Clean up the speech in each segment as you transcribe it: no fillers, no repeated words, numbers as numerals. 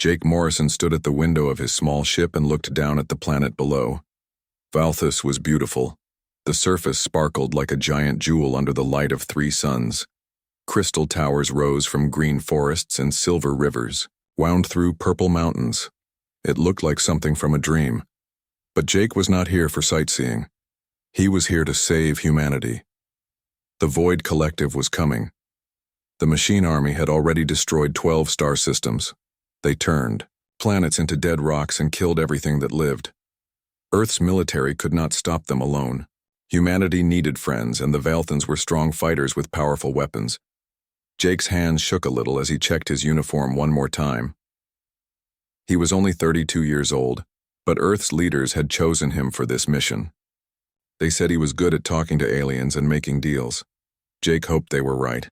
Jake Morrison stood at the window of his small ship and looked down at the planet below. Valthus was beautiful. The surface sparkled like a giant jewel under the light of 3 suns. Crystal towers rose from green forests and silver rivers, wound through purple mountains. It looked like something from a dream. But Jake was not here for sightseeing. He was here to save humanity. The Void Collective was coming. The machine army had already destroyed 12 star systems. They turned planets into dead rocks and killed everything that lived. Earth's military could not stop them alone. Humanity needed friends, and the Valthans were strong fighters with powerful weapons. Jake's hands shook a little as he checked his uniform one more time. He was only 32 years old, but Earth's leaders had chosen him for this mission. They said he was good at talking to aliens and making deals. Jake hoped they were right.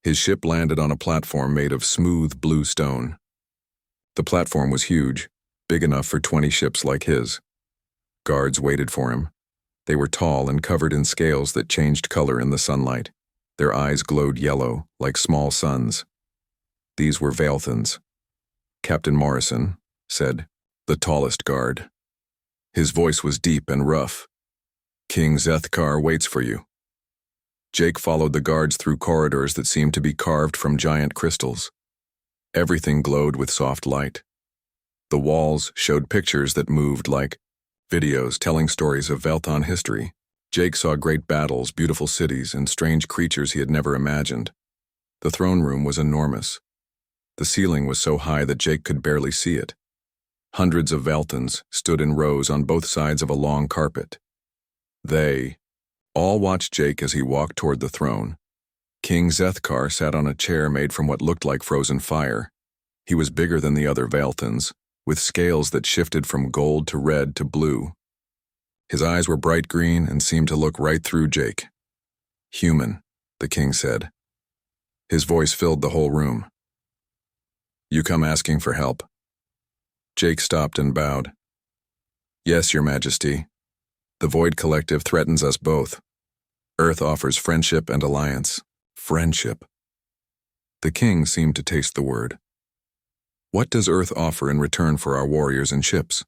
His ship landed on a platform made of smooth blue stone. The platform was huge, big enough for 20 ships like his. Guards waited for him. They were tall and covered in scales that changed color in the sunlight. Their eyes glowed yellow, like small suns. These were Valthans. Captain Morrison said, the tallest guard. His voice was deep and rough. King Zethkar waits for you. Jake followed the guards through corridors that seemed to be carved from giant crystals. Everything glowed with soft light. The walls showed pictures that moved like videos telling stories of Valthan history. Jake saw great battles, beautiful cities, and strange creatures he had never imagined. The throne room was enormous. The ceiling was so high that Jake could barely see it. Hundreds of Valthans stood in rows on both sides of a long carpet. They all watched Jake as he walked toward the throne. King Zethkar sat on a chair made from what looked like frozen fire. He was bigger than the other Valthans, with scales that shifted from gold to red to blue. His eyes were bright green and seemed to look right through Jake. Human, the king said. His voice filled the whole room. You come asking for help? Jake stopped and bowed. Yes, Your Majesty. The Void Collective threatens us both. Earth offers friendship and alliance. Friendship. The king seemed to taste the word. What does Earth offer in return for our warriors and ships?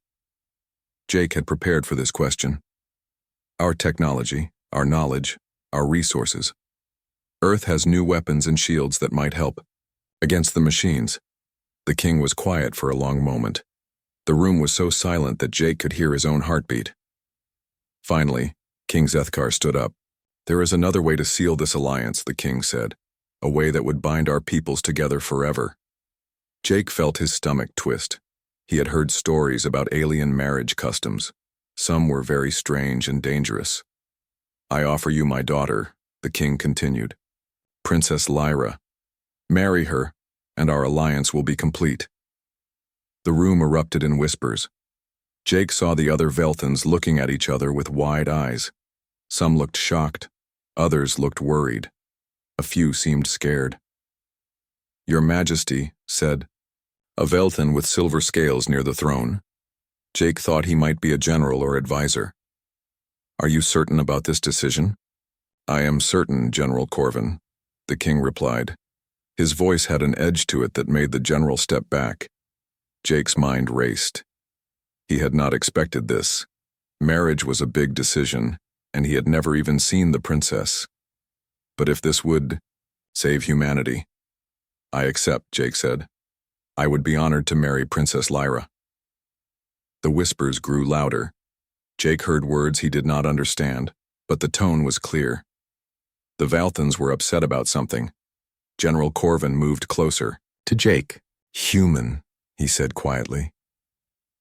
Jake had prepared for this question. Our technology, our knowledge, our resources. Earth has new weapons and shields that might help. Against the machines. The king was quiet for a long moment. The room was so silent that Jake could hear his own heartbeat. Finally, King Zethkar stood up. There is another way to seal this alliance, the king said. A way that would bind our peoples together forever. Jake felt his stomach twist. He had heard stories about alien marriage customs. Some were very strange and dangerous. I offer you my daughter, the king continued. Princess Lyra. Marry her, and our alliance will be complete. The room erupted in whispers. Jake saw the other Valthans looking at each other with wide eyes. Some looked shocked. Others looked worried. A few seemed scared. Your Majesty said, a Valthan with silver scales near the throne. Jake thought he might be a general or advisor. Are you certain about this decision? I am certain, General Corvin, the king replied. His voice had an edge to it that made the general step back. Jake's mind raced. He had not expected this. Marriage was a big decision, and he had never even seen the princess. But if this would save humanity, I accept, Jake said. I would be honored to marry Princess Lyra. The whispers grew louder. Jake heard words he did not understand, but the tone was clear. The Valthans were upset about something. General Corvin moved closer to Jake. Human, he said quietly.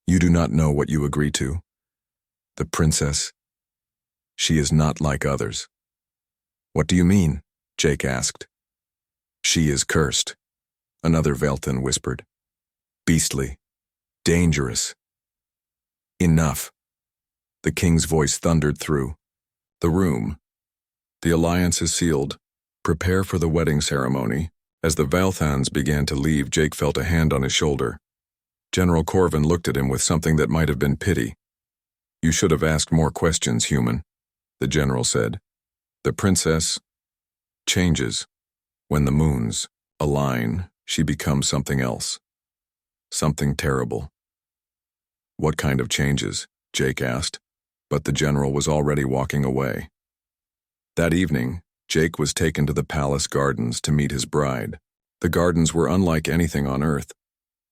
You do not know what you agree to. The princess, she is not like others. What do you mean? Jake asked. She is cursed, another Valthan whispered. Beastly, dangerous. Enough. The king's voice thundered through the room. The alliance is sealed. Prepare for the wedding ceremony. As the Valthans began to leave, Jake felt a hand on his shoulder. General Corvin looked at him with something that might have been pity. You should have asked more questions, human, the general said. The princess changes. When the moons align, she becomes something else. Something terrible. What kind of changes? Jake asked, but the general was already walking away. That evening, Jake was taken to the palace gardens to meet his bride. The gardens were unlike anything on Earth.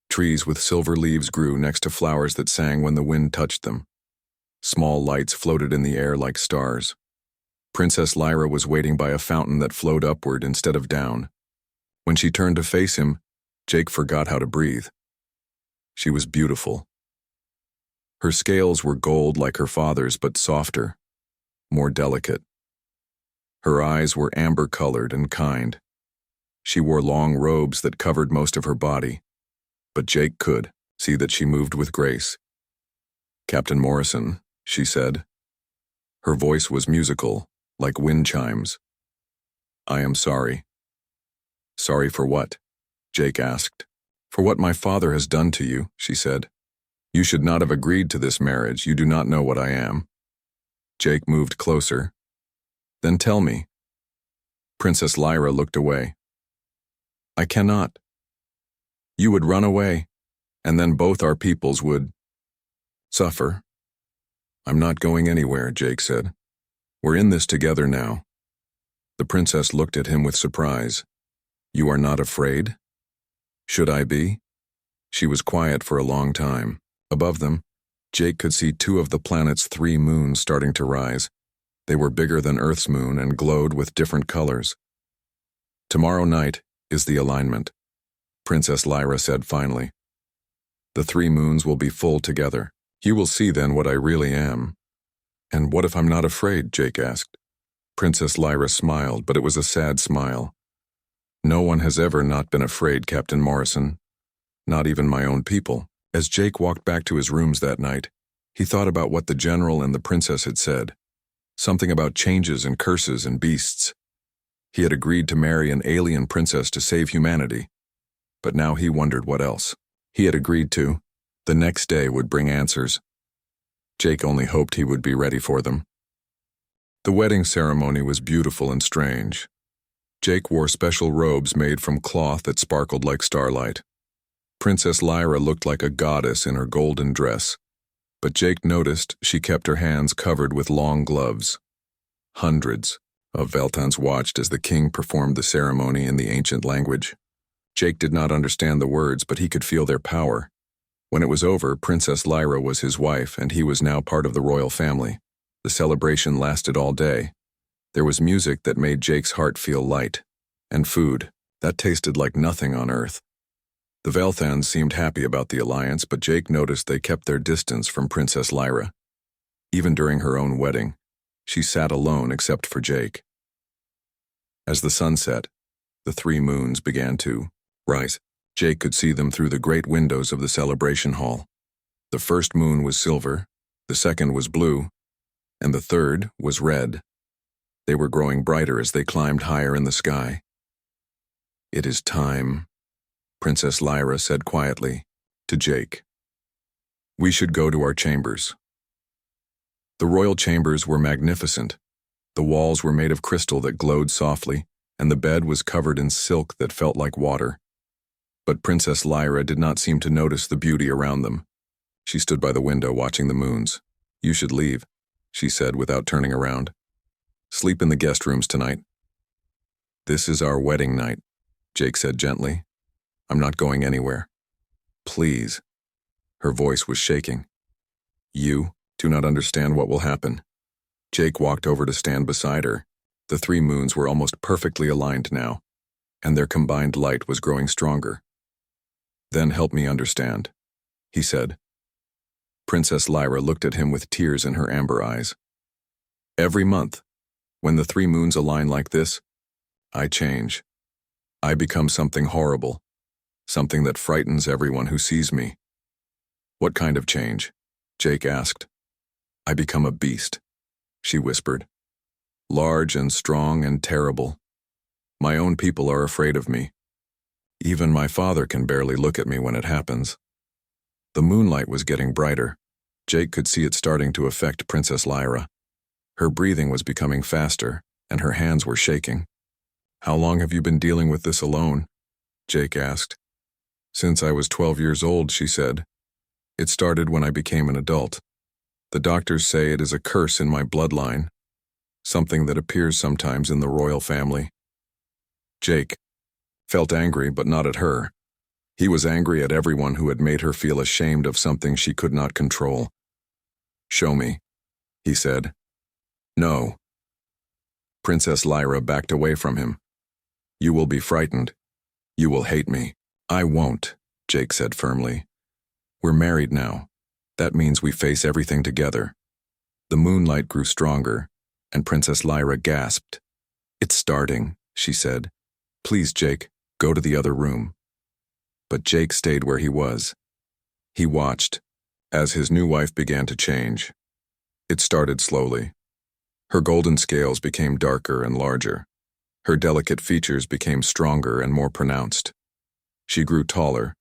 Trees with silver leaves grew next to flowers that sang when the wind touched them. Small lights floated in the air like stars. Princess Lyra was waiting by a fountain that flowed upward instead of down. When she turned to face him, Jake forgot how to breathe. She was beautiful. Her scales were gold like her father's, but softer, more delicate. Her eyes were amber-colored and kind. She wore long robes that covered most of her body, but Jake could see that she moved with grace. "Captain Morrison," she said. Her voice was musical, like wind chimes. "I am sorry." "Sorry for what?" Jake asked. "For what my father has done to you," she said. "You should not have agreed to this marriage. You do not know what I am." Jake moved closer. "Then tell me." Princess Lyra looked away. "I cannot. You would run away, and then both our peoples would suffer." "I'm not going anywhere," Jake said. "We're in this together now." The princess looked at him with surprise. "You are not afraid?" "Should I be?" She was quiet for a long time. Above them, Jake could see two of the planet's 3 moons starting to rise. They were bigger than Earth's moon and glowed with different colors. "Tomorrow night is the alignment," Princess Lyra said finally. "The 3 moons will be full together. You will see then what I really am." "And what if I'm not afraid?" Jake asked. Princess Lyra smiled, but it was a sad smile. "No one has ever not been afraid, Captain Morrison. Not even my own people." As Jake walked back to his rooms that night, he thought about what the general and the princess had said. Something about changes and curses and beasts. He had agreed to marry an alien princess to save humanity. But now he wondered what else. He had agreed to. The next day would bring answers. Jake only hoped he would be ready for them. The wedding ceremony was beautiful and strange. Jake wore special robes made from cloth that sparkled like starlight. Princess Lyra looked like a goddess in her golden dress, but Jake noticed she kept her hands covered with long gloves. Hundreds of Veltans watched as the king performed the ceremony in the ancient language. Jake did not understand the words, but he could feel their power. When it was over, Princess Lyra was his wife, and he was now part of the royal family. The celebration lasted all day. There was music that made Jake's heart feel light, and food that tasted like nothing on Earth. The Velthans seemed happy about the alliance, but Jake noticed they kept their distance from Princess Lyra. Even during her own wedding, she sat alone except for Jake. As the sun set, the 3 moons began to rise. Jake could see them through the great windows of the celebration hall. The first moon was silver, the second was blue, and the third was red. They were growing brighter as they climbed higher in the sky. "It is time," Princess Lyra said quietly to Jake. "We should go to our chambers." The royal chambers were magnificent. The walls were made of crystal that glowed softly, and the bed was covered in silk that felt like water. But Princess Lyra did not seem to notice the beauty around them. She stood by the window watching the moons. "You should leave," she said without turning around. "Sleep in the guest rooms tonight." "This is our wedding night," Jake said gently. "I'm not going anywhere. Please." Her voice was shaking. "You do not understand what will happen." Jake walked over to stand beside her. The 3 moons were almost perfectly aligned now, and their combined light was growing stronger. "Then help me understand," he said. Princess Lyra looked at him with tears in her amber eyes. "Every month, when the 3 moons align like this, I change. I become something horrible, something that frightens everyone who sees me." "What kind of change?" Jake asked. "I become a beast," she whispered. "Large and strong and terrible. My own people are afraid of me. Even my father can barely look at me when it happens." The moonlight was getting brighter. Jake could see it starting to affect Princess Lyra. Her breathing was becoming faster, and her hands were shaking. "How long have you been dealing with this alone?" Jake asked. Since I was 12 years old, she said. It started when I became an adult. The doctors say it is a curse in my bloodline, something that appears sometimes in the royal family. Jake felt angry, but not at her. He was angry at everyone who had made her feel ashamed of something she could not control. Show me, he said. No. Princess Lyra backed away from him. You will be frightened. You will hate me. I won't, Jake said firmly. We're married now. That means we face everything together. The moonlight grew stronger, and Princess Lyra gasped. It's starting, she said. Please, Jake, go to the other room. But Jake stayed where he was. He watched as his new wife began to change. It started slowly. Her golden scales became darker and larger. Her delicate features became stronger and more pronounced. She grew taller,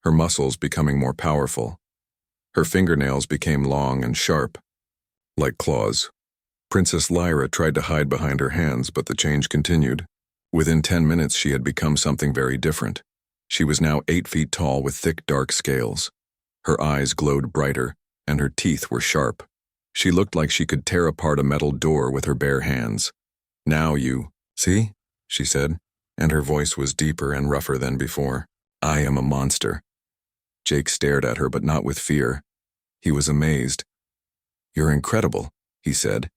her muscles becoming more powerful. Her fingernails became long and sharp, like claws. Princess Lyra tried to hide behind her hands, but the change continued. Within 10 minutes, she had become something very different. She was now 8 feet tall with thick, dark scales. Her eyes glowed brighter, and her teeth were sharp. She looked like she could tear apart a metal door with her bare hands. Now you, see? She said, and her voice was deeper and rougher than before. I am a monster. Jake stared at her, but not with fear. He was amazed. You're incredible, he said.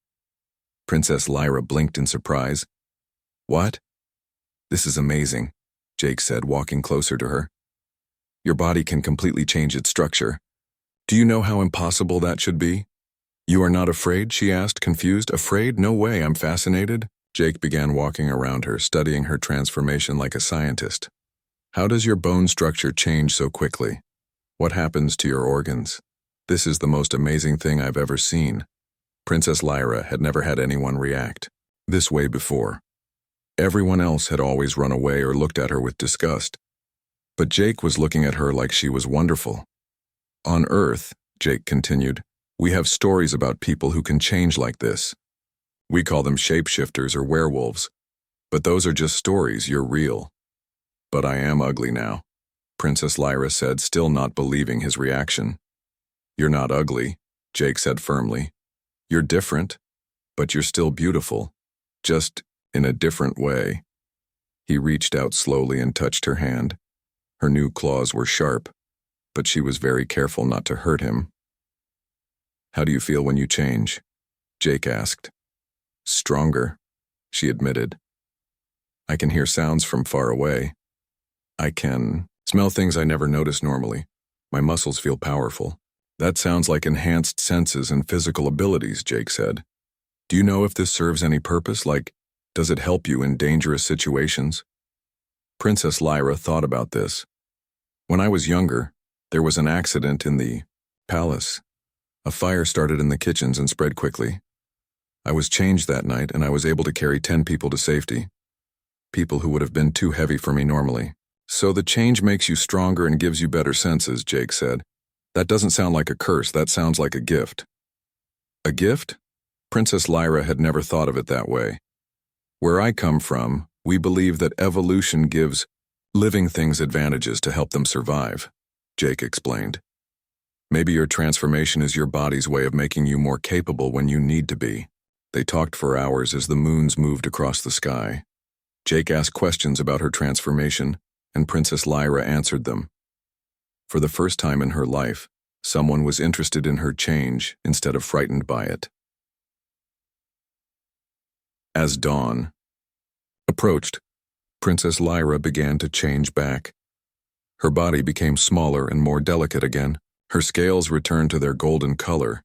Princess Lyra blinked in surprise. What? This is amazing, Jake said, walking closer to her. Your body can completely change its structure. Do you know how impossible that should be? You are not afraid? She asked, confused. Afraid? No way, I'm fascinated. Jake began walking around her, studying her transformation like a scientist. How does your bone structure change so quickly? What happens to your organs? This is the most amazing thing I've ever seen. Princess Lyra had never had anyone react this way before. Everyone else had always run away or looked at her with disgust. But Jake was looking at her like she was wonderful. On Earth, Jake continued, we have stories about people who can change like this. We call them shapeshifters or werewolves. But those are just stories, you're real. But I am ugly now, Princess Lyra said, still not believing his reaction. You're not ugly, Jake said firmly. You're different, but you're still beautiful, just in a different way. He reached out slowly and touched her hand. Her new claws were sharp, but she was very careful not to hurt him. How do you feel when you change? Jake asked. Stronger, she admitted. I can hear sounds from far away. I can smell things I never notice normally. My muscles feel powerful. That sounds like enhanced senses and physical abilities, Jake said. Do you know if this serves any purpose? Like, does it help you in dangerous situations? Princess Lyra thought about this. When I was younger, there was an accident in the palace. A fire started in the kitchens and spread quickly. I was changed that night, and I was able to carry 10 people to safety. People who would have been too heavy for me normally. So the change makes you stronger and gives you better senses, Jake said. That doesn't sound like a curse, that sounds like a gift. A gift? Princess Lyra had never thought of it that way. Where I come from, we believe that evolution gives living things advantages to help them survive, Jake explained. Maybe your transformation is your body's way of making you more capable when you need to be. They talked for hours as the moons moved across the sky. Jake asked questions about her transformation, and Princess Lyra answered them. For the first time in her life, someone was interested in her change instead of frightened by it. As dawn approached, Princess Lyra began to change back. Her body became smaller and more delicate again. Her scales returned to their golden color,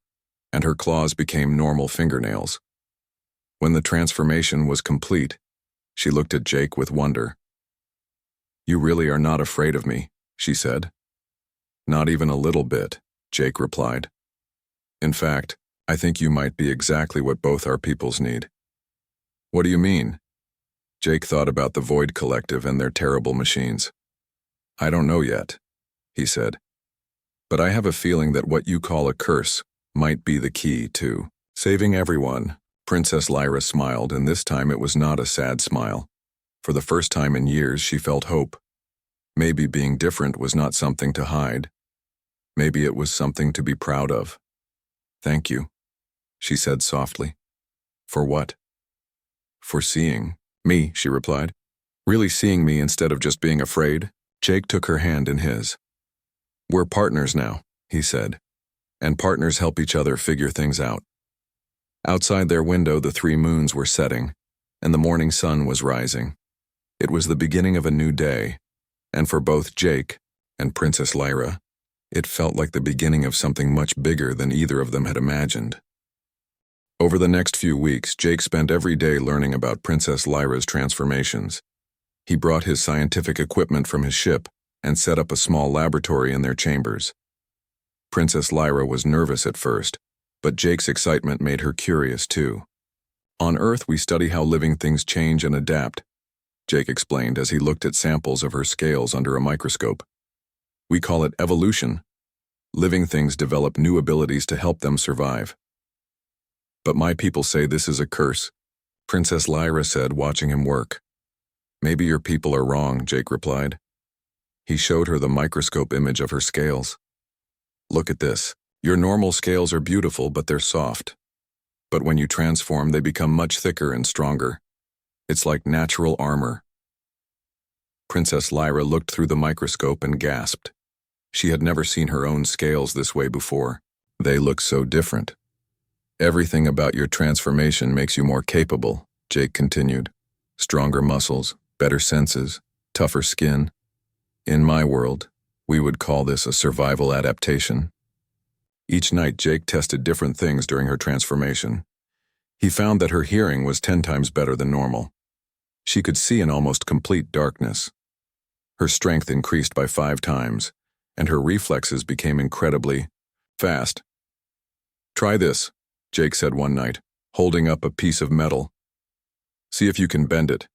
and her claws became normal fingernails. When the transformation was complete, she looked at Jake with wonder. You really are not afraid of me, she said. Not even a little bit, Jake replied. In fact, I think you might be exactly what both our peoples need. What do you mean? Jake thought about the Void Collective and their terrible machines. I don't know yet, he said. But I have a feeling that what you call a curse might be the key to saving everyone. Princess Lyra smiled, and this time it was not a sad smile. For the first time in years, she felt hope. Maybe being different was not something to hide. Maybe it was something to be proud of. "Thank you," she said softly. "For what?" "For seeing me," she replied. "Really seeing me instead of just being afraid." Jake took her hand in his. "We're partners now," he said, "and partners help each other figure things out." Outside their window, the 3 moons were setting, and the morning sun was rising. It was the beginning of a new day, and for both Jake and Princess Lyra, it felt like the beginning of something much bigger than either of them had imagined. Over the next few weeks, Jake spent every day learning about Princess Lyra's transformations. He brought his scientific equipment from his ship and set up a small laboratory in their chambers. Princess Lyra was nervous at first, but Jake's excitement made her curious too. "On Earth, we study how living things change and adapt," Jake explained as he looked at samples of her scales under a microscope. "We call it evolution. Living things develop new abilities to help them survive." "But my people say this is a curse," Princess Lyra said, watching him work. "Maybe your people are wrong," Jake replied. He showed her the microscope image of her scales. "Look at this. Your normal scales are beautiful, but they're soft. But when you transform, they become much thicker and stronger. It's like natural armor." Princess Lyra looked through the microscope and gasped. She had never seen her own scales this way before. "They look so different." "Everything about your transformation makes you more capable," Jake continued. "Stronger muscles, better senses, tougher skin. In my world, we would call this a survival adaptation." Each night, Jake tested different things during her transformation. He found that her hearing was 10 times better than normal. She could see in almost complete darkness. Her strength increased by 5 times, and her reflexes became incredibly fast. "Try this," Jake said one night, holding up a piece of metal. "See if you can bend it."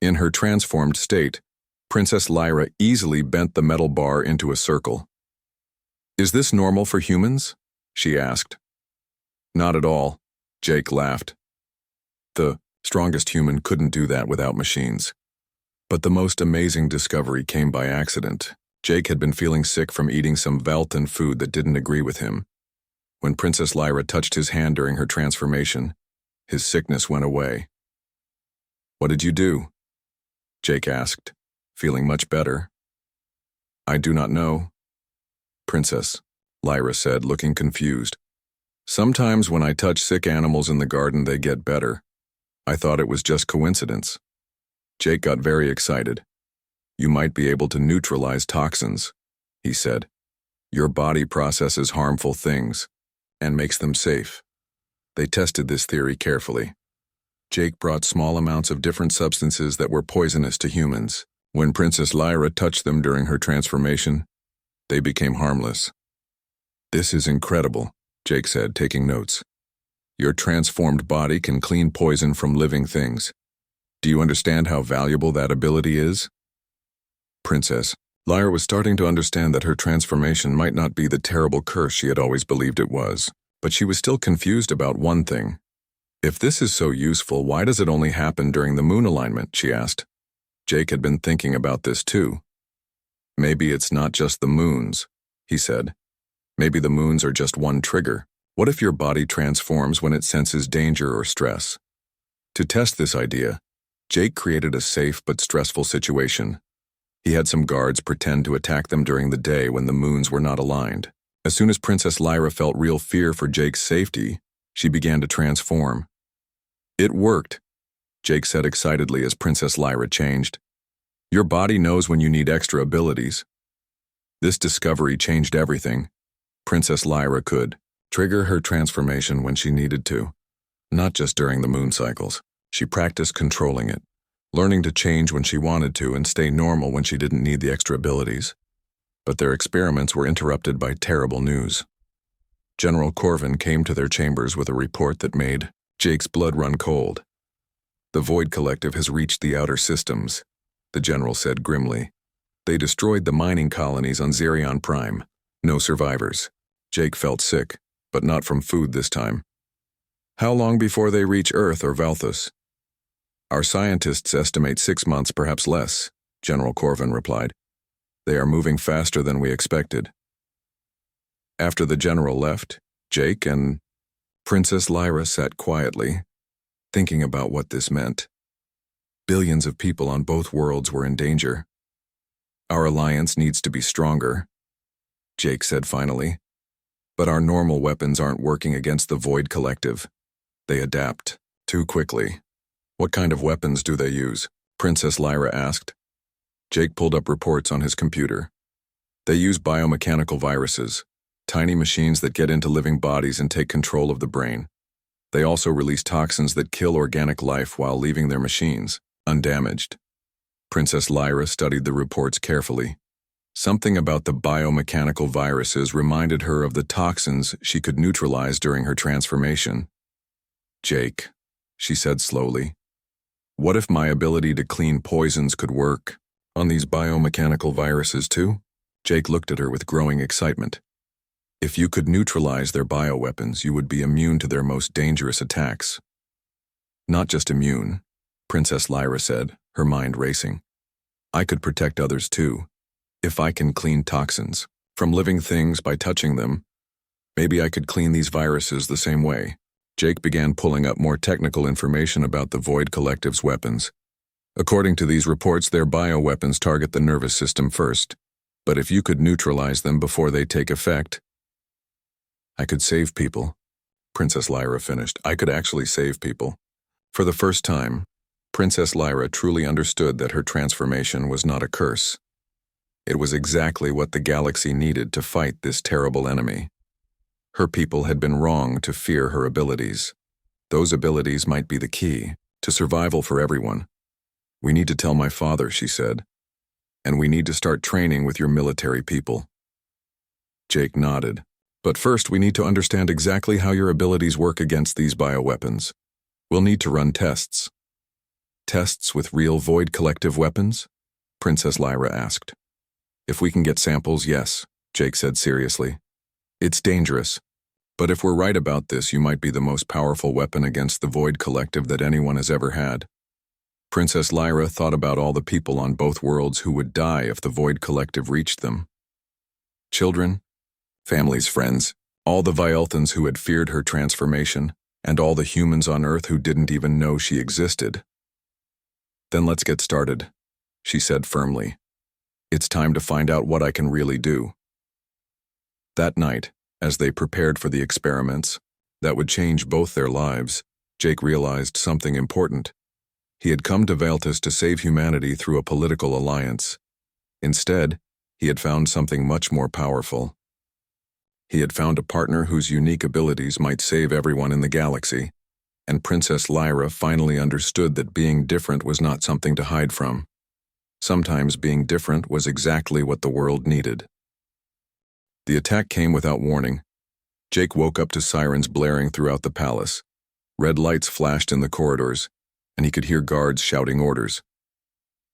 In her transformed state, Princess Lyra easily bent the metal bar into a circle. "Is this normal for humans?" she asked. "Not at all," Jake laughed. "The strongest human couldn't do that without machines." But the most amazing discovery came by accident. Jake had been feeling sick from eating some Veltan food that didn't agree with him. When Princess Lyra touched his hand during her transformation, his sickness went away. "What did you do?" Jake asked, feeling much better. "I do not know." "Princess," Lyra said, looking confused. "Sometimes when I touch sick animals in the garden, they get better. I thought it was just coincidence." Jake got very excited. "You might be able to neutralize toxins," he said. "Your body processes harmful things and makes them safe." They tested this theory carefully. Jake brought small amounts of different substances that were poisonous to humans. When Princess Lyra touched them during her transformation, they became harmless. "This is incredible," Jake said, taking notes. "Your transformed body can clean poison from living things. Do you understand how valuable that ability is?" Princess Lyra was starting to understand that her transformation might not be the terrible curse she had always believed it was, but she was still confused about one thing. "If this is so useful, why does it only happen during the moon alignment?" she asked. Jake had been thinking about this too. "Maybe it's not just the moons," he said. "Maybe the moons are just one trigger. What if your body transforms when it senses danger or stress?" To test this idea, Jake created a safe but stressful situation. He had some guards pretend to attack them during the day when the moons were not aligned. As soon as Princess Lyra felt real fear for Jake's safety, she began to transform. "It worked," Jake said excitedly as Princess Lyra changed. "Your body knows when you need extra abilities." This discovery changed everything. Princess Lyra could trigger her transformation when she needed to, not just during the moon cycles. She practiced controlling it, learning to change when she wanted to and stay normal when she didn't need the extra abilities. But their experiments were interrupted by terrible news. General Corvin came to their chambers with a report that made Jake's blood run cold. "The Void Collective has reached the outer systems," the general said grimly. "They destroyed the mining colonies on Xerion Prime. No survivors." Jake felt sick, but not from food this time. "How long before they reach Earth or Valthus?" "Our scientists estimate 6 months, perhaps less," General Corvin replied. They are moving faster than we expected. After the general left, Jake and Princess Lyra sat quietly, thinking about what this meant. Billions of people on both worlds were in danger. Our alliance needs to be stronger, Jake said finally. But our normal weapons aren't working against the Void Collective. They adapt too quickly. What kind of weapons do they use? Princess Lyra asked. Jake pulled up reports on his computer. They use biomechanical viruses, tiny machines that get into living bodies and take control of the brain. They also release toxins that kill organic life while leaving their machines undamaged. Princess Lyra studied the reports carefully. Something about the biomechanical viruses reminded her of the toxins she could neutralize during her transformation. Jake, she said slowly, what if my ability to clean poisons could work on these biomechanical viruses too? Jake looked at her with growing excitement. If you could neutralize their bioweapons, you would be immune to their most dangerous attacks. Not just immune, Princess Lyra said, her mind racing. I could protect others too. If I can clean toxins from living things by touching them, maybe I could clean these viruses the same way. Jake began pulling up more technical information about the Void Collective's weapons. According to these reports, their bioweapons target the nervous system first. But if you could neutralize them before they take effect, I could save people. Princess Lyra finished. I could actually save people. For the first time, Princess Lyra truly understood that her transformation was not a curse. It was exactly what the galaxy needed to fight this terrible enemy. Her people had been wrong to fear her abilities. Those abilities might be the key to survival for everyone. We need to tell my father, she said. And we need to start training with your military people. Jake nodded. But first, we need to understand exactly how your abilities work against these bioweapons. We'll need to run tests. Tests with real Void Collective weapons? Princess Lyra asked. If we can get samples, yes, Jake said seriously. It's dangerous, but if we're right about this, you might be the most powerful weapon against the Void Collective that anyone has ever had. Princess Lyra thought about all the people on both worlds who would die if the Void Collective reached them. Children, families, friends, all the Vialthans who had feared her transformation, and all the humans on Earth who didn't even know she existed. Then let's get started, she said firmly. It's time to find out what I can really do. That night, as they prepared for the experiments that would change both their lives, Jake realized something important. He had come to Valtis to save humanity through a political alliance. Instead, he had found something much more powerful. He had found a partner whose unique abilities might save everyone in the galaxy, and Princess Lyra finally understood that being different was not something to hide from. Sometimes being different was exactly what the world needed. The attack came without warning. Jake woke up to sirens blaring throughout the palace. Red lights flashed in the corridors, and he could hear guards shouting orders.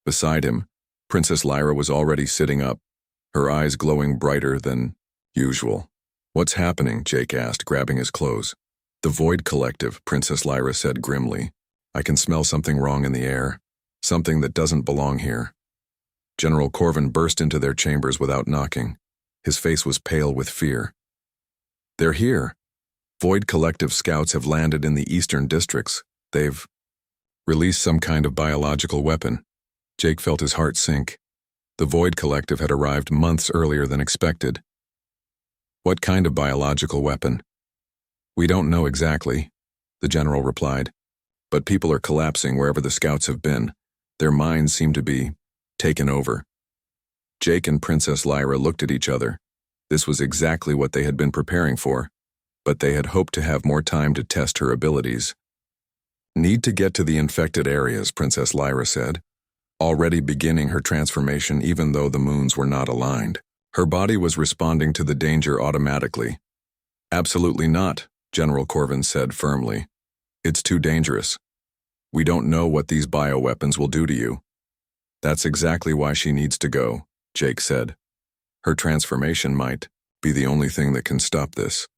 Beside him, Princess Lyra was already sitting up, her eyes glowing brighter than usual. What's happening? Jake asked, grabbing his clothes. The Void Collective, Princess Lyra said grimly. I can smell something wrong in the air, something that doesn't belong here. General Corvin burst into their chambers without knocking. His face was pale with fear. They're here. Void Collective scouts have landed in the eastern districts. They've released some kind of biological weapon. Jake felt his heart sink. The Void Collective had arrived months earlier than expected. What kind of biological weapon? We don't know exactly, the general replied. But people are collapsing wherever the scouts have been. Their minds seem to be taken over. Jake and Princess Lyra looked at each other. This was exactly what they had been preparing for, but they had hoped to have more time to test her abilities. Need to get to the infected areas, Princess Lyra said, already beginning her transformation even though the moons were not aligned. Her body was responding to the danger automatically. Absolutely not, General Corvin said firmly. It's too dangerous. We don't know what these bioweapons will do to you. That's exactly why she needs to go, Jake said. Her transformation might be the only thing that can stop this.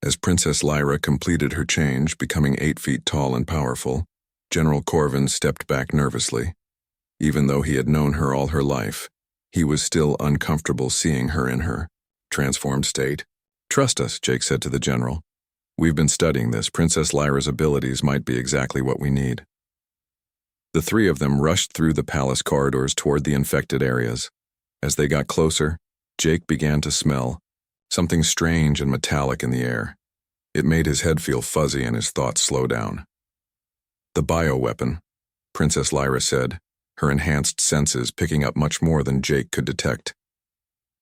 As Princess Lyra completed her change, becoming 8 feet tall and powerful, General Corvin stepped back nervously. Even though he had known her all her life, He was still uncomfortable seeing her in her transformed state. "Trust us," Jake said to the general. "We've been studying this. Princess Lyra's abilities might be exactly what we need." The three of them rushed through the palace corridors toward the infected areas. As they got closer, Jake began to smell something strange and metallic in the air. It made his head feel fuzzy and his thoughts slow down. "The bioweapon," Princess Lyra said, her enhanced senses picking up much more than Jake could detect.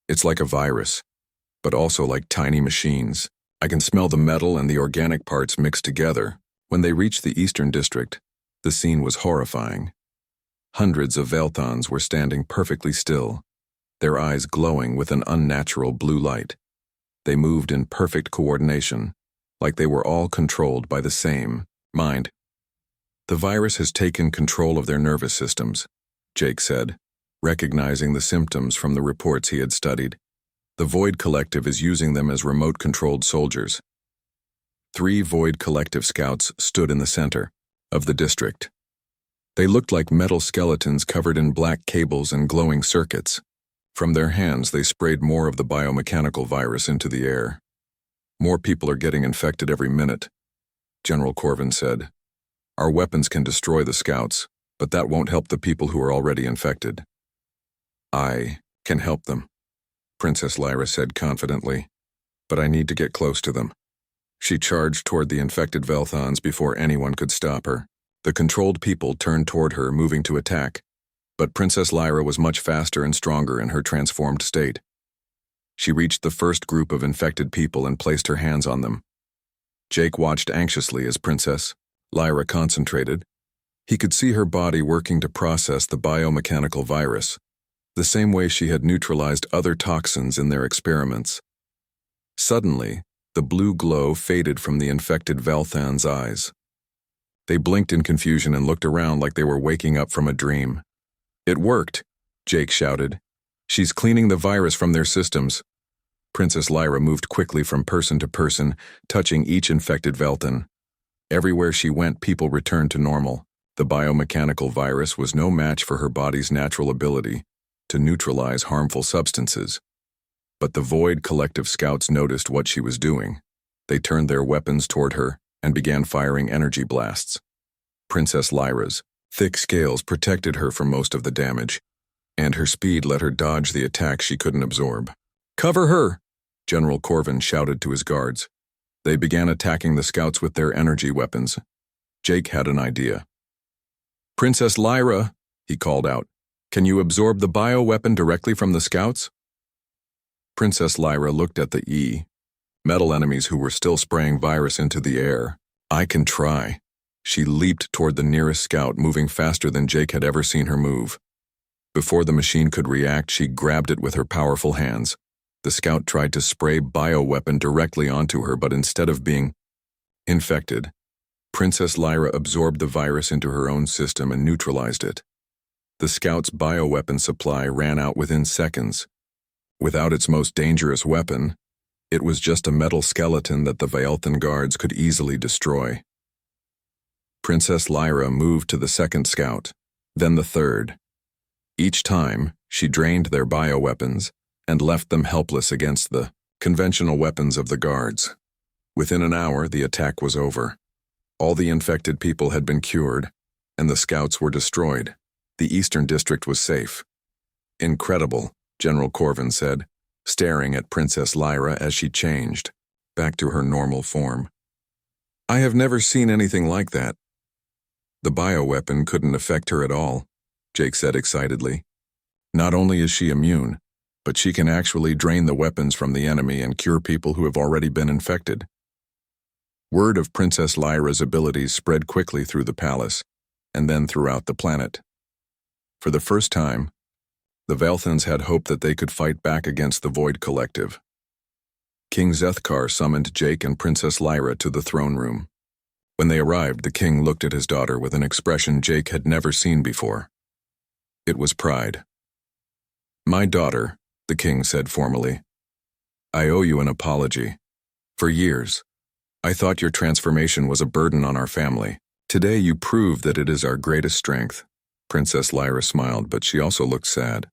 "It's like a virus, but also like tiny machines. I can smell the metal and the organic parts mixed together." When they reached the Eastern District, the scene was horrifying. Hundreds of Velthons were standing perfectly still, their eyes glowing with an unnatural blue light. They moved in perfect coordination, like they were all controlled by the same mind. "The virus has taken control of their nervous systems," Jake said, recognizing the symptoms from the reports he had studied. "The Void Collective is using them as remote-controlled soldiers." 3 Void Collective scouts stood in the center of the district. They looked like metal skeletons covered in black cables and glowing circuits. From their hands, they sprayed more of the biomechanical virus into the air. "More people are getting infected every minute," General Corvin said. "Our weapons can destroy the scouts, but that won't help the people who are already infected." "I can help them," Princess Lyra said confidently, "but I need to get close to them." She charged toward the infected Velthons before anyone could stop her. The controlled people turned toward her, moving to attack, but Princess Lyra was much faster and stronger in her transformed state. She reached the first group of infected people and placed her hands on them. Jake watched anxiously as Princess Lyra concentrated. He could see her body working to process the biomechanical virus, the same way she had neutralized other toxins in their experiments. Suddenly, the blue glow faded from the infected Velthon's eyes. They blinked in confusion and looked around like they were waking up from a dream. "It worked," Jake shouted. "She's cleaning the virus from their systems." Princess Lyra moved quickly from person to person, touching each infected Velthon. Everywhere she went, people returned to normal. The biomechanical virus was no match for her body's natural ability to neutralize harmful substances. But the Void Collective scouts noticed what she was doing. They turned their weapons toward her and began firing energy blasts. Princess Lyra's thick scales protected her from most of the damage, and her speed let her dodge the attack she couldn't absorb. "Cover her!" General Corvin shouted to his guards. They began attacking the scouts with their energy weapons. Jake had an idea. "Princess Lyra," he called out, "can you absorb the bioweapon directly from the scouts?" Princess Lyra looked at the metal enemies who were still spraying virus into the air. "I can try." She leaped toward the nearest scout, moving faster than Jake had ever seen her move. Before the machine could react, she grabbed it with her powerful hands. The scout tried to spray bioweapon directly onto her, but instead of being infected, Princess Lyra absorbed the virus into her own system and neutralized it. The scout's bioweapon supply ran out within seconds. Without its most dangerous weapon, it was just a metal skeleton that the Velthon guards could easily destroy. Princess Lyra moved to the second scout, then the third. Each time, she drained their bioweapons and left them helpless against the conventional weapons of the guards. Within an hour, the attack was over. All the infected people had been cured, and the scouts were destroyed. The Eastern District was safe. "Incredible," General Corvin said, staring at Princess Lyra as she changed back to her normal form. "I have never seen anything like that." "The bioweapon couldn't affect her at all," Jake said excitedly. "Not only is she immune, but she can actually drain the weapons from the enemy and cure people who have already been infected." Word of Princess Lyra's abilities spread quickly through the palace, and then throughout the planet. For the first time, the Velthons had hope that they could fight back against the Void Collective. King Zethkar summoned Jake and Princess Lyra to the throne room. When they arrived, the king looked at his daughter with an expression Jake had never seen before. It was pride. "My daughter," the king said formally, "I owe you an apology. For years, I thought your transformation was a burden on our family. Today you proved that it is our greatest strength." Princess Lyra smiled, but she also looked sad.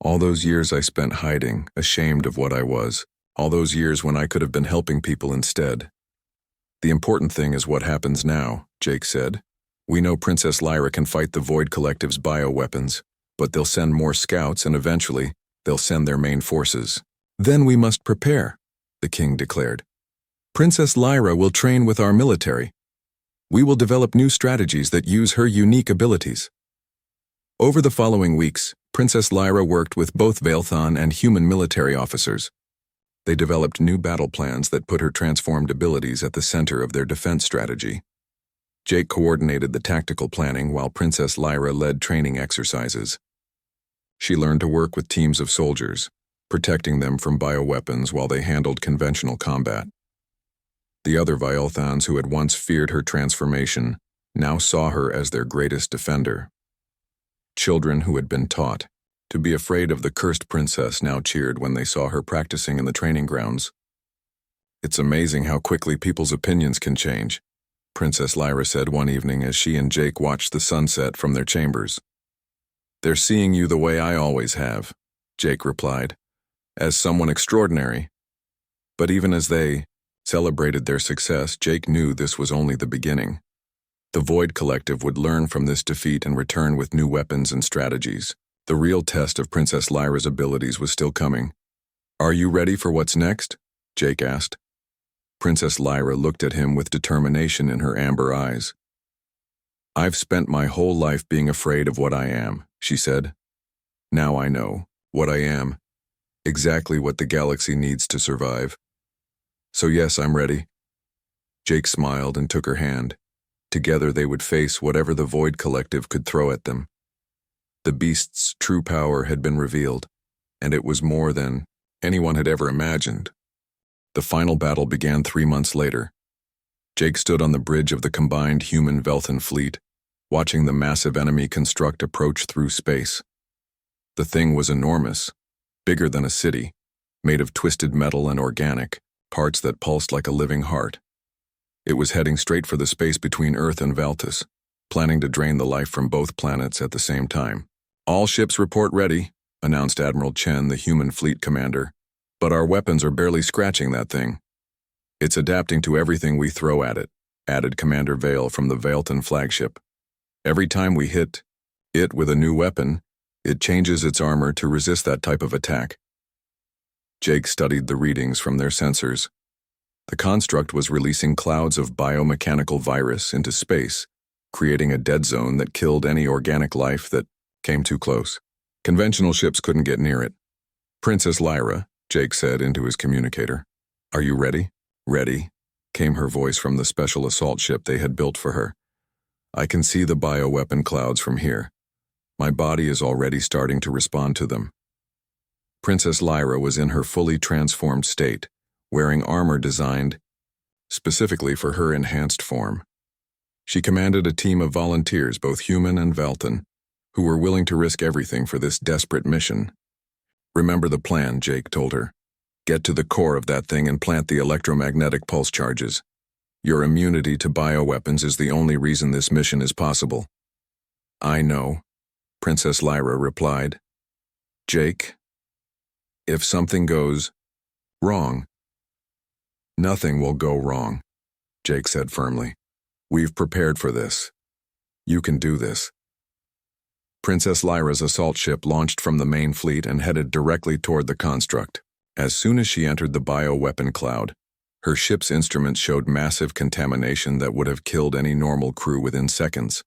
All those years I spent hiding, ashamed of what I was. All those years when I could have been helping people instead. The important thing is what happens now, Jake said. We know Princess Lyra can fight the Void Collective's bioweapons, but they'll send more scouts and eventually, they'll send their main forces. Then we must prepare, the king declared. Princess Lyra will train with our military. We will develop new strategies that use her unique abilities. Over the following weeks, Princess Lyra worked with both Veilthon and human military officers. They developed new battle plans that put her transformed abilities at the center of their defense strategy. Jake coordinated the tactical planning while Princess Lyra led training exercises. She learned to work with teams of soldiers, protecting them from bioweapons while they handled conventional combat. The other Veilthons who had once feared her transformation now saw her as their greatest defender. Children who had been taught to be afraid of the cursed princess now cheered when they saw her practicing in the training grounds. It's amazing how quickly people's opinions can change, Princess Lyra said one evening as she and Jake watched the sunset from their chambers. They're seeing you the way I always have, Jake replied, as someone extraordinary. But even as they celebrated their success, Jake knew this was only the beginning. The Void Collective would learn from this defeat and return with new weapons and strategies. The real test of Princess Lyra's abilities was still coming. Are you ready for what's next? Jake asked. Princess Lyra looked at him with determination in her amber eyes. I've spent my whole life being afraid of what I am, she said. Now I know what I am, exactly what the galaxy needs to survive. So yes, I'm ready. Jake smiled and took her hand. Together they would face whatever the Void Collective could throw at them. The beast's true power had been revealed, and it was more than anyone had ever imagined. The final battle began 3 months later. Jake stood on the bridge of the combined human Veilthon fleet, watching the massive enemy construct approach through space. The thing was enormous, bigger than a city, made of twisted metal and organic, parts that pulsed like a living heart. It was heading straight for the space between Earth and Valtus, planning to drain the life from both planets at the same time. All ships report ready, announced Admiral Chen, the human fleet commander. But our weapons are barely scratching that thing. It's adapting to everything we throw at it, added Commander Vale from the Veilthon flagship. Every time we hit it with a new weapon, it changes its armor to resist that type of attack. Jake studied the readings from their sensors. The construct was releasing clouds of biomechanical virus into space, creating a dead zone that killed any organic life that came too close. Conventional ships couldn't get near it. Princess Lyra, Jake said into his communicator. Are you ready? Ready, came her voice from the special assault ship they had built for her. I can see the bioweapon clouds from here. My body is already starting to respond to them. Princess Lyra was in her fully transformed state, wearing armor designed specifically for her enhanced form. She commanded a team of volunteers, both human and Veilthon, who were willing to risk everything for this desperate mission. Remember the plan, Jake told her. Get to the core of that thing and plant the electromagnetic pulse charges. Your immunity to bioweapons is the only reason this mission is possible. I know, Princess Lyra replied. Jake, if something goes wrong, nothing will go wrong, Jake said firmly. We've prepared for this. You can do this. Princess Lyra's assault ship launched from the main fleet and headed directly toward the construct. As soon as she entered the bioweapon cloud, her ship's instruments showed massive contamination that would have killed any normal crew within seconds.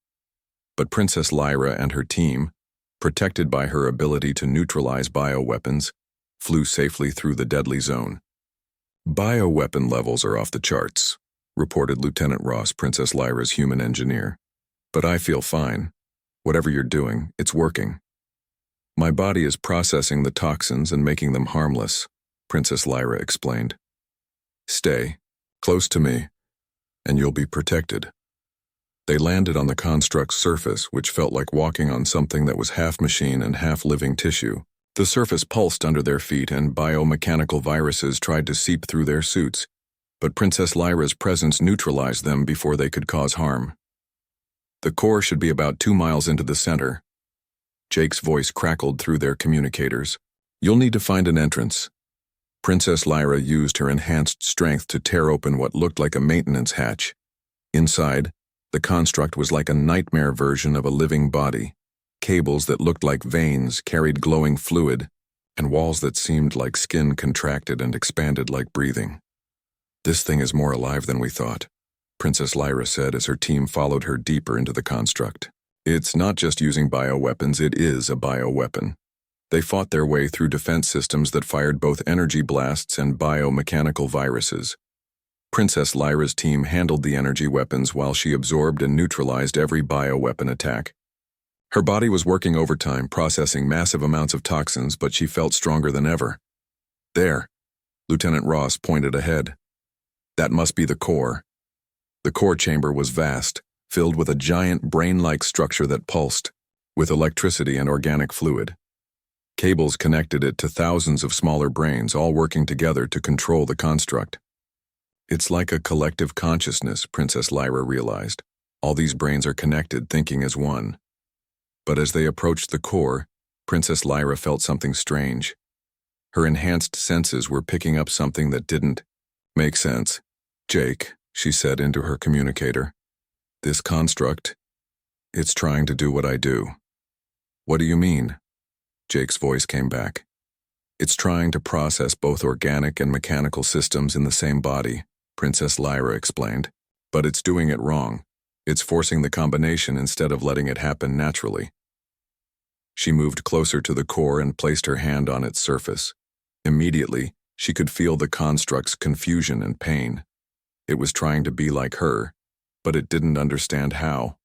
But Princess Lyra and her team, protected by her ability to neutralize bioweapons, flew safely through the deadly zone. Bioweapon levels are off the charts, reported Lieutenant Ross, Princess Lyra's human engineer. But I feel fine. Whatever you're doing, it's working. My body is processing the toxins and making them harmless, Princess Lyra explained. Stay close to me, and you'll be protected. They landed on the construct's surface, which felt like walking on something that was half machine and half living tissue. The surface pulsed under their feet, and biomechanical viruses tried to seep through their suits, but Princess Lyra's presence neutralized them before they could cause harm. The core should be about 2 miles into the center. Jake's voice crackled through their communicators. You'll need to find an entrance. Princess Lyra used her enhanced strength to tear open what looked like a maintenance hatch. Inside, the construct was like a nightmare version of a living body. Cables that looked like veins carried glowing fluid, and walls that seemed like skin contracted and expanded like breathing. This thing is more alive than we thought, Princess Lyra said as her team followed her deeper into the construct. It's not just using bioweapons, it is a bioweapon. They fought their way through defense systems that fired both energy blasts and biomechanical viruses. Princess Lyra's team handled the energy weapons while she absorbed and neutralized every bioweapon attack. Her body was working overtime, processing massive amounts of toxins, but she felt stronger than ever. There, Lieutenant Ross pointed ahead. That must be the core. The core chamber was vast, filled with a giant brain-like structure that pulsed, with electricity and organic fluid. Cables connected it to thousands of smaller brains, all working together to control the construct. It's like a collective consciousness, Princess Lyra realized. All these brains are connected, thinking as one. But as they approached the core, Princess Lyra felt something strange. Her enhanced senses were picking up something that didn't make sense. Jake, she said into her communicator. This construct, it's trying to do what I do. What do you mean? Jake's voice came back. It's trying to process both organic and mechanical systems in the same body, Princess Lyra explained. But it's doing it wrong. It's forcing the combination instead of letting it happen naturally. She moved closer to the core and placed her hand on its surface. Immediately, she could feel the construct's confusion and pain. It was trying to be like her, but it didn't understand how.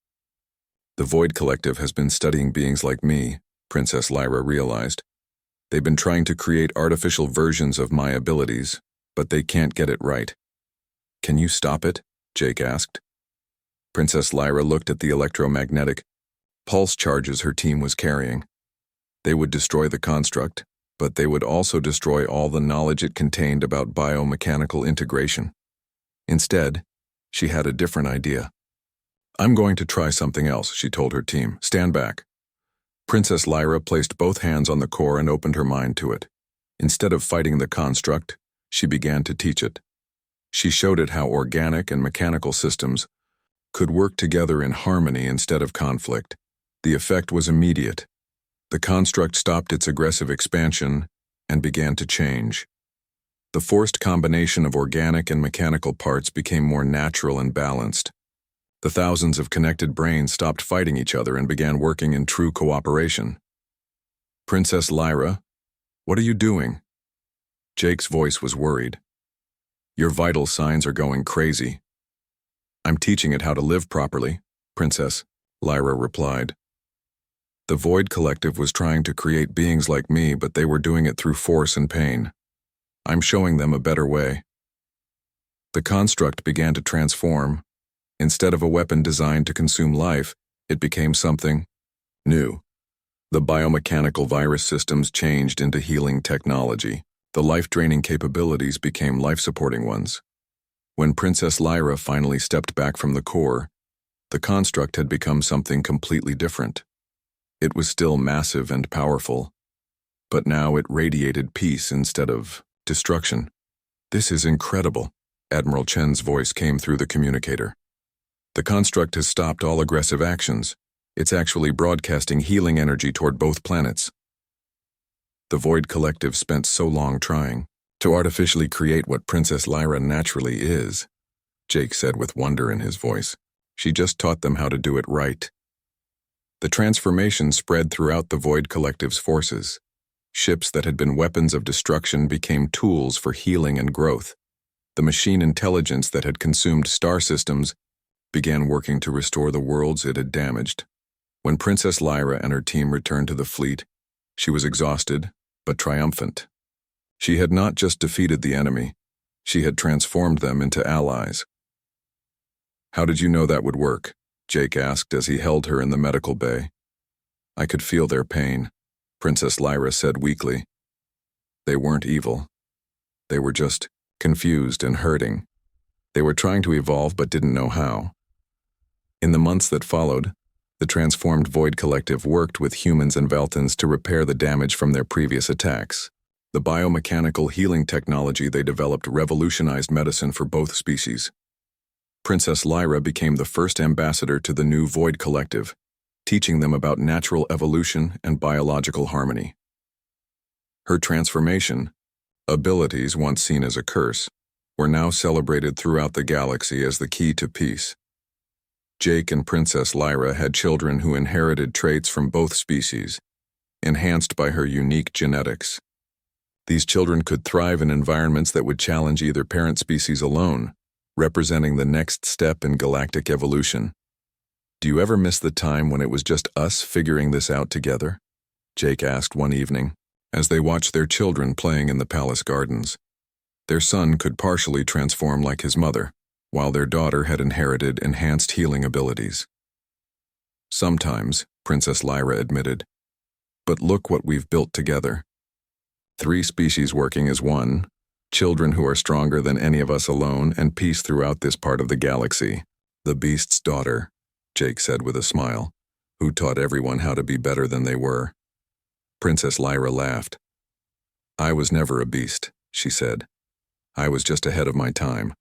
The Void Collective has been studying beings like me, Princess Lyra realized. They've been trying to create artificial versions of my abilities, but they can't get it right. Can you stop it? Jake asked. Princess Lyra looked at the electromagnetic pulse charges her team was carrying. They would destroy the construct, but they would also destroy all the knowledge it contained about biomechanical integration. Instead, she had a different idea. I'm going to try something else, she told her team. Stand back. Princess Lyra placed both hands on the core and opened her mind to it. Instead of fighting the construct, she began to teach it. She showed it how organic and mechanical systems could work together in harmony instead of conflict. The effect was immediate. The construct stopped its aggressive expansion and began to change. The forced combination of organic and mechanical parts became more natural and balanced. The thousands of connected brains stopped fighting each other and began working in true cooperation. Princess Lyra, what are you doing? Jake's voice was worried. Your vital signs are going crazy. I'm teaching it how to live properly, Princess Lyra replied. The Void Collective was trying to create beings like me, but they were doing it through force and pain. I'm showing them a better way. The construct began to transform. Instead of a weapon designed to consume life, it became something new. The biomechanical virus systems changed into healing technology. The life-draining capabilities became life-supporting ones. When Princess Lyra finally stepped back from the core, the construct had become something completely different. It was still massive and powerful, but now it radiated peace instead of destruction. This is incredible, Admiral Chen's voice came through the communicator. The construct has stopped all aggressive actions. It's actually broadcasting healing energy toward both planets. The Void Collective spent so long trying to artificially create what Princess Lyra naturally is, Jake said with wonder in his voice. She just taught them how to do it right. The transformation spread throughout the Void Collective's forces. Ships that had been weapons of destruction became tools for healing and growth. The machine intelligence that had consumed star systems began working to restore the worlds it had damaged. When Princess Lyra and her team returned to the fleet, she was exhausted, but triumphant. She had not just defeated the enemy, she had transformed them into allies. How did you know that would work? Jake asked as he held her in the medical bay. I could feel their pain, Princess Lyra said weakly. They weren't evil. They were just confused and hurting. They were trying to evolve but didn't know how. In the months that followed, The transformed Void Collective worked with humans and Veltans to repair the damage from their previous attacks. The biomechanical healing technology they developed revolutionized medicine for both species. Princess Lyra became the first ambassador to the new Void Collective, teaching them about natural evolution and biological harmony. Her transformation, abilities once seen as a curse, were now celebrated throughout the galaxy as the key to peace. Jake and Princess Lyra had children who inherited traits from both species, enhanced by her unique genetics. These children could thrive in environments that would challenge either parent species alone, representing the next step in galactic evolution. "Do you ever miss the time when it was just us figuring this out together?" Jake asked one evening, as they watched their children playing in the palace gardens. Their son could partially transform like his mother, while their daughter had inherited enhanced healing abilities. "Sometimes," Princess Lyra admitted, "but look what we've built together. 3 species working as one, children who are stronger than any of us alone, and peace throughout this part of the galaxy." "The beast's daughter," Jake said with a smile, "who taught everyone how to be better than they were." Princess Lyra laughed. "I was never a beast," she said. "I was just ahead of my time."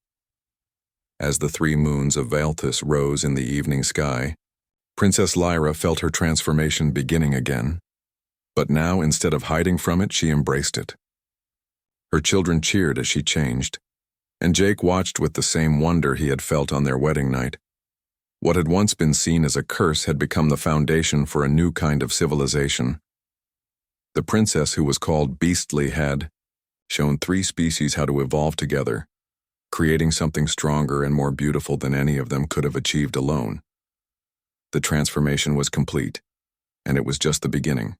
As the 3 moons of Valthus rose in the evening sky, Princess Lyra felt her transformation beginning again. But now, instead of hiding from it, she embraced it. Her children cheered as she changed, and Jake watched with the same wonder he had felt on their wedding night. What had once been seen as a curse had become the foundation for a new kind of civilization. The princess, who was called Beastly, had shown 3 species how to evolve together, creating something stronger and more beautiful than any of them could have achieved alone. The transformation was complete, and it was just the beginning.